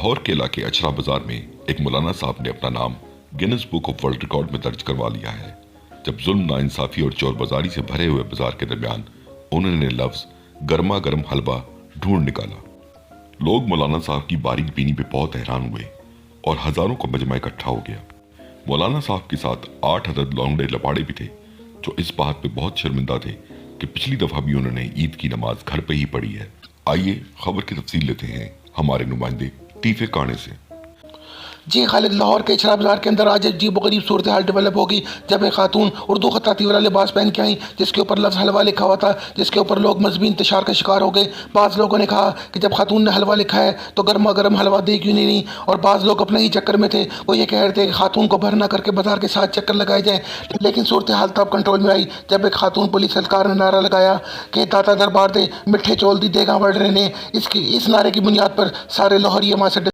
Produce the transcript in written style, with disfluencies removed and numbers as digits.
लाहौर के इलाके अचरा बाजार में एक मौलाना साहब ने अपना नाम Guinness book of world record में दर्ज करवा लिया है, जब जुल्म, नाइंसाफी और चोर बाजारी से भरे हुए बाजार के दरमियान उन्होंने लफ्ज गर्मा गर्म हलवा ढूंढ निकाला। लोग मौलाना साहब की बारीक बीनी पे बहुत हैरान हुए और हजारों का मजमा इकट्ठा हो गया। मौलाना साहब के साथ 8 अदद लौंडे लपाड़े भी थे, जो इस बात पे बहुत शर्मिंदा थे कि पिछली दफा भी उन्होंने ईद की नमाज घर पे ही पढ़ी है। आइए खबर की तफसील लेते हैं हमारे नुमाइंदे तीफे काने से। जी खालिद, लाहौर के इचरा बाजार के अंदर आज अजीब गरीब सूरत हाल डेवलप होगी जब एक खातून उर्दू खताती वाला लिबास पहन के आई, जिसके ऊपर लफ्ज़ हलवा लिखा हुआ था, जिसके ऊपर लोग मजहबी इंतशार का शिकार हो गए। बाज़ लोगों ने कहा कि जब खातून ने हलवा लिखा है तो गर्मा गर्म हलवा दे क्यों नहीं, और बाज़ लोग अपने ही चक्कर में थे, वो ये कह रहे थे कि खातून को भर ना करके बाजार के साथ चक्कर लगाए जाए। लेकिन सूरत हाल तब कंट्रोल में आई जब एक खातून पुलिस एहलकार ने नारा लगाया कि दाता दरबार दे मिठे चौल दी देगा बढ़ रहे ने। इस नारे की बुनियाद पर सारे लाहौरी वहाँ से